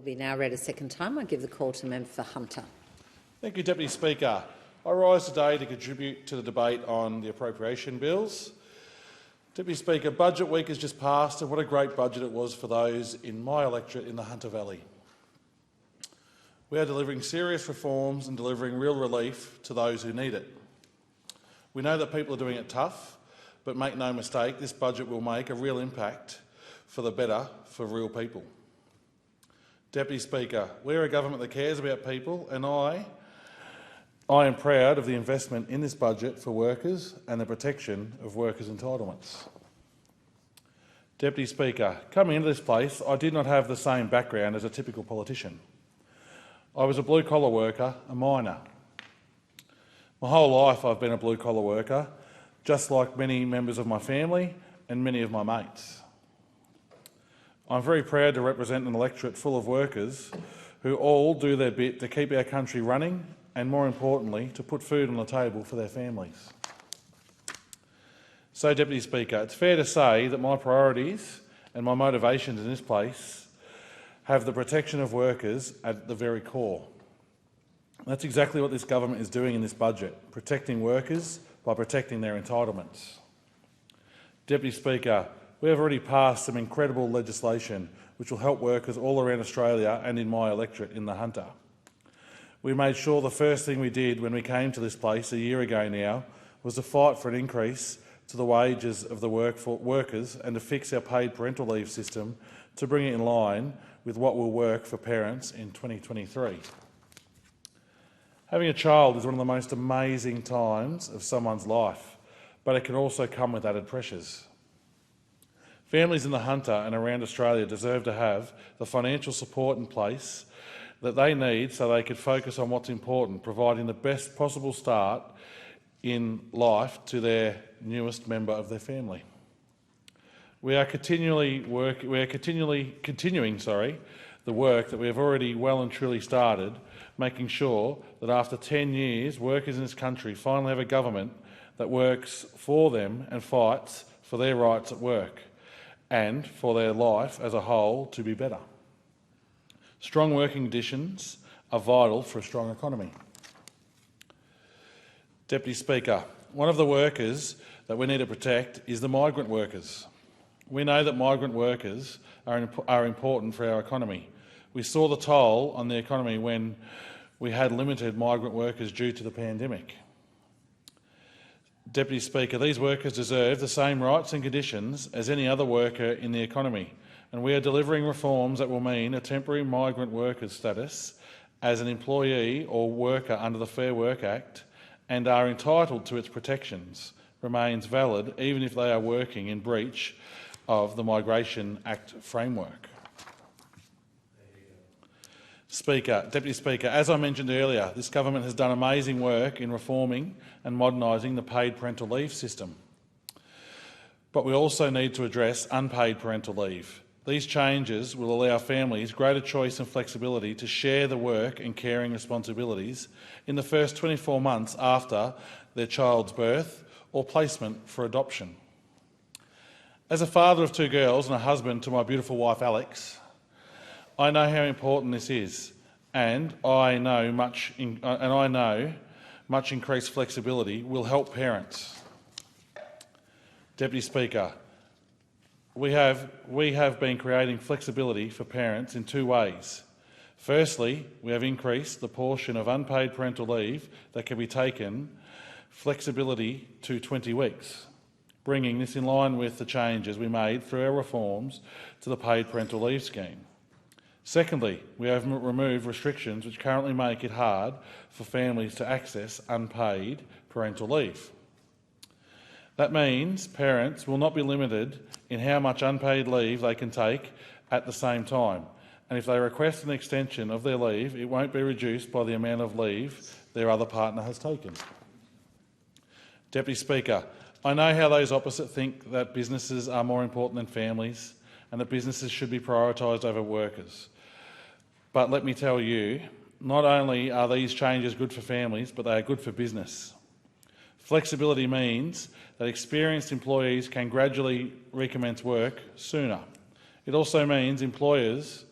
will be now read a second time. I give the call to the member for Hunter. Thank you, Deputy Speaker. I rise today to contribute to the debate on the appropriation bills. Deputy Speaker, Budget Week has just passed, and what a great budget it was for those in my electorate in the Hunter Valley. We are delivering serious reforms and delivering real relief to those who need it. We know that people are doing it tough, but make no mistake, this budget will make a real impact for the better for real people. Deputy Speaker, we're a government that cares about people, and I am proud of the investment in this budget for workers and the protection of workers' entitlements. Deputy Speaker, coming into this place, I did not have the same background as a typical politician. I was a blue-collar worker, a miner. My whole life I've been a blue-collar worker, just like many members of my family and many of my mates. I'm very proud to represent an electorate full of workers who all do their bit to keep our country running and, more importantly, to put food on the table for their families. So, Deputy Speaker, it's fair to say that my priorities and my motivations in this place have the protection of workers at the very core. That's exactly what this government is doing in this budget, protecting workers by protecting their entitlements. Deputy Speaker, we have already passed some incredible legislation which will help workers all around Australia and in my electorate in the Hunter. We made sure the first thing we did when we came to this place a year ago now was to fight for an increase to the wages of the workers and to fix our paid parental leave system to bring it in line with what will work for parents in 2023. Having a child is one of the most amazing times of someone's life, but it can also come with added pressures. Families in the Hunter and around Australia deserve to have the financial support in place that they need so they can focus on what's important, providing the best possible start in life to their newest member of their family. We are continuing the work that we have already well and truly started, making sure that after 10 years, workers in this country finally have a government that works for them and fights for their rights at work and for their life as a whole to be better. Strong working conditions are vital for a strong economy. Deputy Speaker, one of the workers that we need to protect is the migrant workers. We know that migrant workers are important for our economy. We saw the toll on the economy when we had limited migrant workers due to the pandemic. Deputy Speaker, these workers deserve the same rights and conditions as any other worker in the economy, and we are delivering reforms that will mean a temporary migrant worker's status as an employee or worker under the Fair Work Act and are entitled to its protections remains valid even if they are working in breach of the Migration Act framework. Deputy Speaker, as I mentioned earlier, this government has done amazing work in reforming and modernising the paid parental leave system. But we also need to address unpaid parental leave. These changes will allow families greater choice and flexibility to share the work and caring responsibilities in the first 24 months after their child's birth or placement for adoption. As a father of 2 girls and a husband to my beautiful wife Alex, I know how important this is, and I know much increased flexibility will help parents. Deputy Speaker, we have been creating flexibility for parents in 2 ways. Firstly, we have increased the portion of unpaid parental leave that can be taken flexibility to 20 weeks, bringing this in line with the changes we made through our reforms to the paid parental leave scheme. Secondly, we have removed restrictions which currently make it hard for families to access unpaid parental leave. That means parents will not be limited in how much unpaid leave they can take at the same time, and if they request an extension of their leave, it won't be reduced by the amount of leave their other partner has taken. Deputy Speaker, I know how those opposite think that businesses are more important than families and that businesses should be prioritised over workers. But let me tell you, not only are these changes good for families, but they are good for business. Flexibility means that experienced employees can gradually recommence work sooner. It also means employers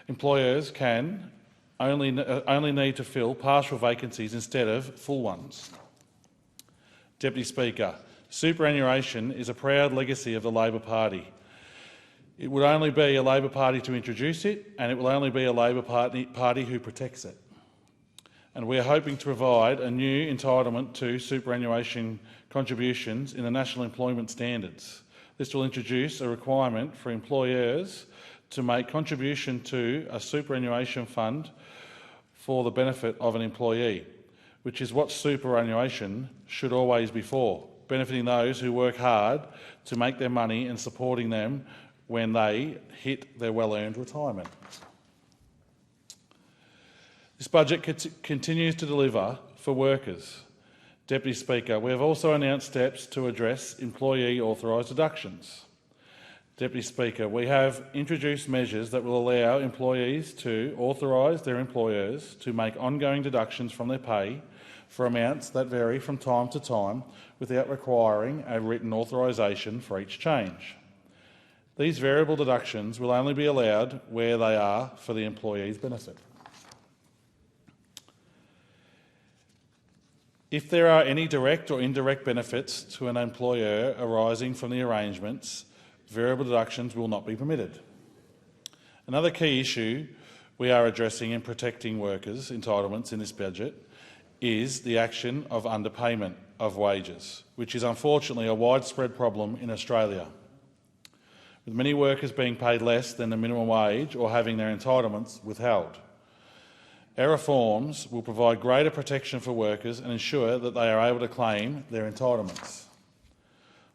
Employers can only need to fill partial vacancies instead of full ones. Deputy Speaker, superannuation is a proud legacy of the Labor Party. It would only be a Labor Party to introduce it, and it will only be a Labor Party who protects it. And we are hoping to provide a new entitlement to superannuation contributions in the National Employment Standards. This will introduce a requirement for employers to make contribution to a superannuation fund for the benefit of an employee, which is what superannuation should always be for, benefiting those who work hard to make their money and supporting them when they hit their well-earned retirement. This budget continues to deliver for workers. Deputy Speaker, we have also announced steps to address employee authorised deductions. Deputy Speaker, we have introduced measures that will allow employees to authorise their employers to make ongoing deductions from their pay for amounts that vary from time to time without requiring a written authorisation for each change. These variable deductions will only be allowed where they are for the employee's benefit. If there are any direct or indirect benefits to an employer arising from the arrangements, variable deductions will not be permitted. Another key issue we are addressing in protecting workers' entitlements in this budget is the action of underpayment of wages, which is unfortunately a widespread problem in Australia, with many workers being paid less than the minimum wage or having their entitlements withheld. Our reforms will provide greater protection for workers and ensure that they are able to claim their entitlements.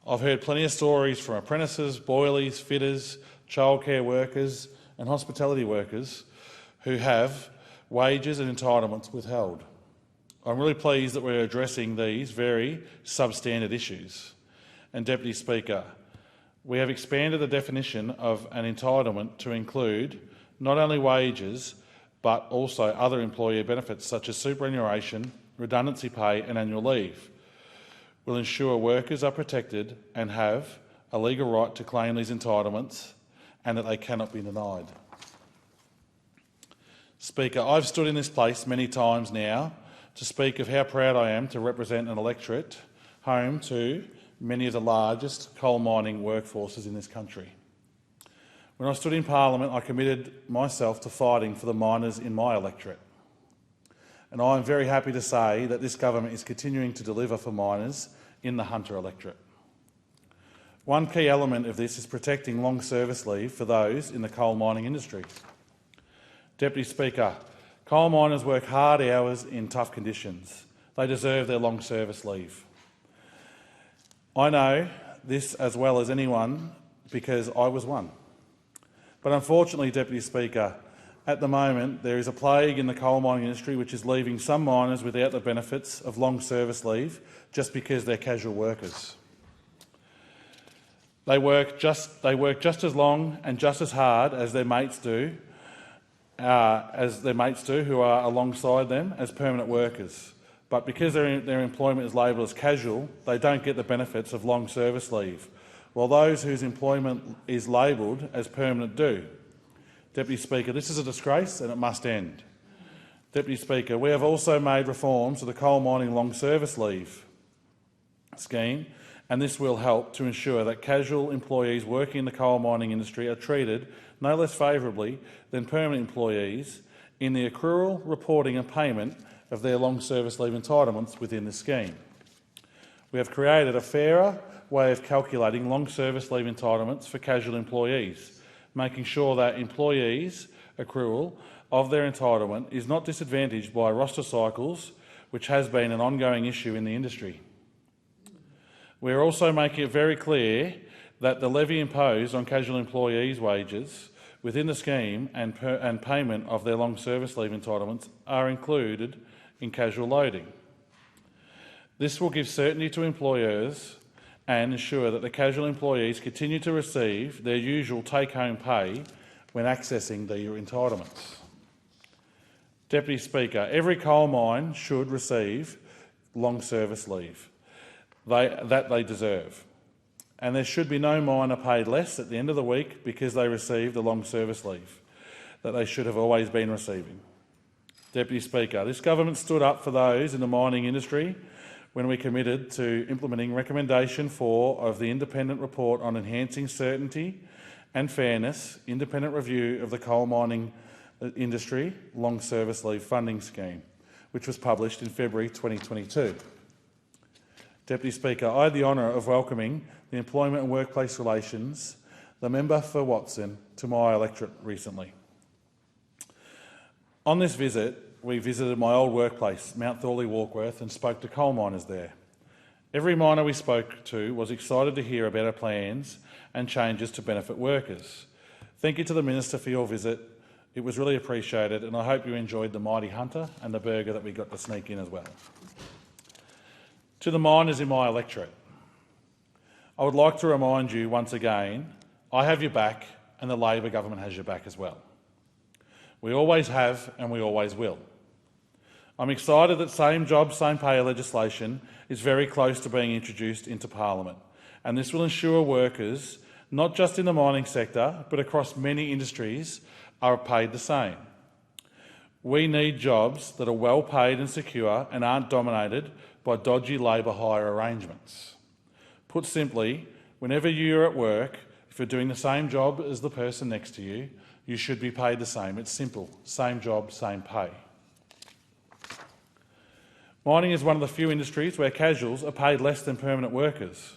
I've heard plenty of stories from apprentices, boilies, fitters, childcare workers and hospitality workers who have wages and entitlements withheld. I'm really pleased that we're addressing these very substandard issues. And Deputy Speaker, we have expanded the definition of an entitlement to include not only wages but also other employee benefits such as superannuation, redundancy pay and annual leave. Will ensure workers are protected and have a legal right to claim these entitlements and that they cannot be denied. Speaker, I've stood in this place many times now to speak of how proud I am to represent an electorate home to many of the largest coal mining workforces in this country. When I stood in Parliament, I committed myself to fighting for the miners in my electorate. And I am very happy to say that this government is continuing to deliver for miners in the Hunter electorate. One key element of this is protecting long service leave for those in the coal mining industry. Deputy Speaker, coal miners work hard hours in tough conditions. They deserve their long service leave. I know this as well as anyone because I was one. But unfortunately, Deputy Speaker, at the moment there is a plague in the coal mining industry which is leaving some miners without the benefits of long service leave just because they're casual workers. They work just as long and just as hard as their mates do, who are alongside them as permanent workers. But because their employment is labelled as casual, they don't get the benefits of long service leave, while those whose employment is labelled as permanent do. Deputy Speaker, this is a disgrace and it must end. Deputy Speaker, we have also made reforms to the coal mining long service leave scheme, and this will help to ensure that casual employees working in the coal mining industry are treated no less favourably than permanent employees in the accrual, reporting and payment of their long service leave entitlements within the scheme. We have created a fairer way of calculating long service leave entitlements for casual employees, making sure that employees' accrual of their entitlement is not disadvantaged by roster cycles, which has been an ongoing issue in the industry. We are also making it very clear that the levy imposed on casual employees' wages within the scheme and payment of their long service leave entitlements are included in casual loading. This will give certainty to employers and ensure that the casual employees continue to receive their usual take-home pay when accessing their entitlements. Deputy Speaker, every coal mine should receive long service leave that they deserve, and there should be no miner paid less at the end of the week because they received a long service leave. that they should have always been receiving. Deputy Speaker, this government stood up for those in the mining industry when we committed to implementing Recommendation 4 of the Independent Report on Enhancing Certainty and Fairness, Independent Review of the Coal Mining Industry Long Service Leave Funding Scheme, which was published in February 2022. Deputy Speaker, I had the honour of welcoming the Employment and Workplace Relations, the member for Watson, to my electorate recently. On this visit, we visited my old workplace, Mount Thorley Warkworth, and spoke to coal miners there. Every miner we spoke to was excited to hear about our plans and changes to benefit workers. Thank you to the Minister for your visit. It was really appreciated, and I hope you enjoyed the mighty hunter and the burger that we got to sneak in as well. To the miners in my electorate, I would like to remind you once again, I have your back and the Labor government has your back as well. We always have and we always will. I'm excited that same job, same pay legislation is very close to being introduced into Parliament, and this will ensure workers, not just in the mining sector but across many industries, are paid the same. We need jobs that are well paid and secure and aren't dominated by dodgy labour hire arrangements. Put simply, whenever you're at work, if you're doing the same job as the person next to you, you should be paid the same. It's simple. Same job, same pay. Mining is one of the few industries where casuals are paid less than permanent workers.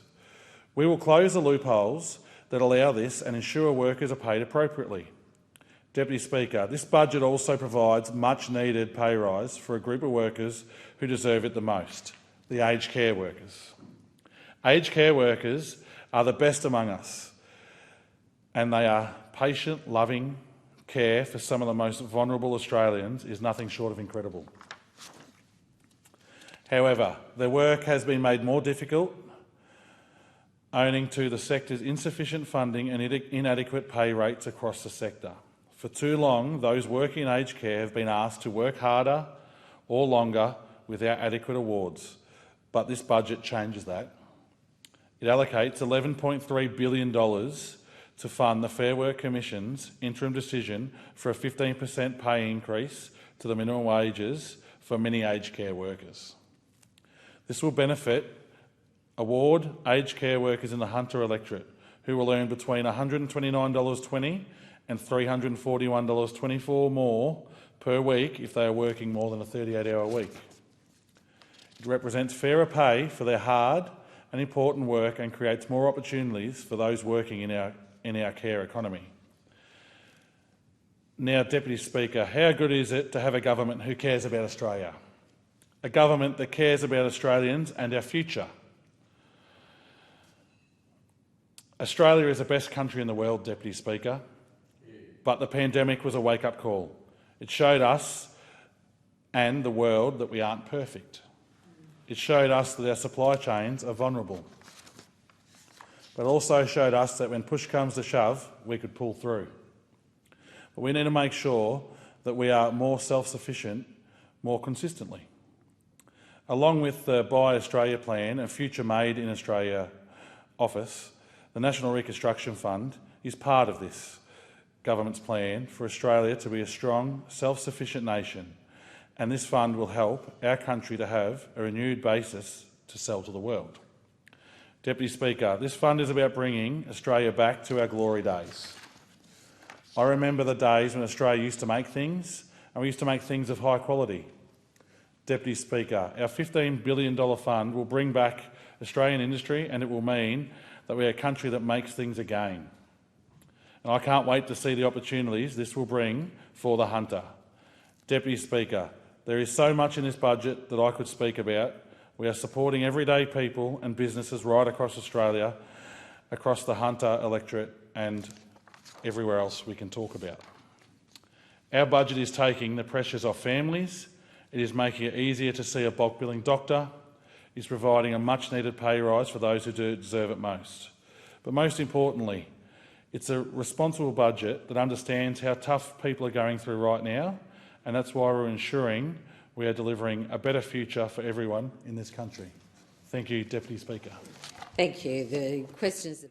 We will close the loopholes that allow this and ensure workers are paid appropriately. Deputy Speaker, this budget also provides much-needed pay rise for a group of workers who deserve it the most, the aged care workers. Aged care workers are the best among us, and they are patient, loving care for some of the most vulnerable Australians is nothing short of incredible. However, their work has been made more difficult owing to the sector's insufficient funding and inadequate pay rates across the sector. For too long, those working in aged care have been asked to work harder or longer without adequate awards, but this budget changes that. It allocates $11.3 billion to fund the Fair Work Commission's interim decision for a 15% pay increase to the minimum wages for many aged care workers. This will benefit award aged care workers in the Hunter electorate, who will earn between $129.20 and $341.24 more per week if they are working more than a 38-hour week. It represents fairer pay for their hard and important work and creates more opportunities for those working in our care economy. Now, Deputy Speaker, how good is it to have a government who cares about Australia? A government that cares about Australians and our future. Australia is the best country in the world, Deputy Speaker, but the pandemic was a wake-up call. It showed us and the world that we aren't perfect. It showed us that our supply chains are vulnerable, but also showed us that when push comes to shove, we could pull through. But we need to make sure that we are more self-sufficient more consistently. Along with the Buy Australia plan and Future Made in Australia office, the National Reconstruction Fund is part of this government's plan for Australia to be a strong, self-sufficient nation, and this fund will help our country to have a renewed basis to sell to the world. Deputy Speaker, this fund is about bringing Australia back to our glory days. I remember the days when Australia used to make things, and we used to make things of high quality. Deputy Speaker, our $15 billion fund will bring back Australian industry, and it will mean that we are a country that makes things again. And I can't wait to see the opportunities this will bring for the hunter. Deputy Speaker, there is so much in this budget that I could speak about. We are supporting everyday people and businesses right across Australia, across the Hunter electorate and everywhere else we can talk about. Our budget is taking the pressures off families. It is making it easier to see a bulk billing doctor. It is providing a much-needed pay rise for those who deserve it most. But most importantly, it's a responsible budget that understands how tough people are going through right now, and that's why we're ensuring we are delivering a better future for everyone in this country. Thank you, Deputy Speaker. Thank you. The questions.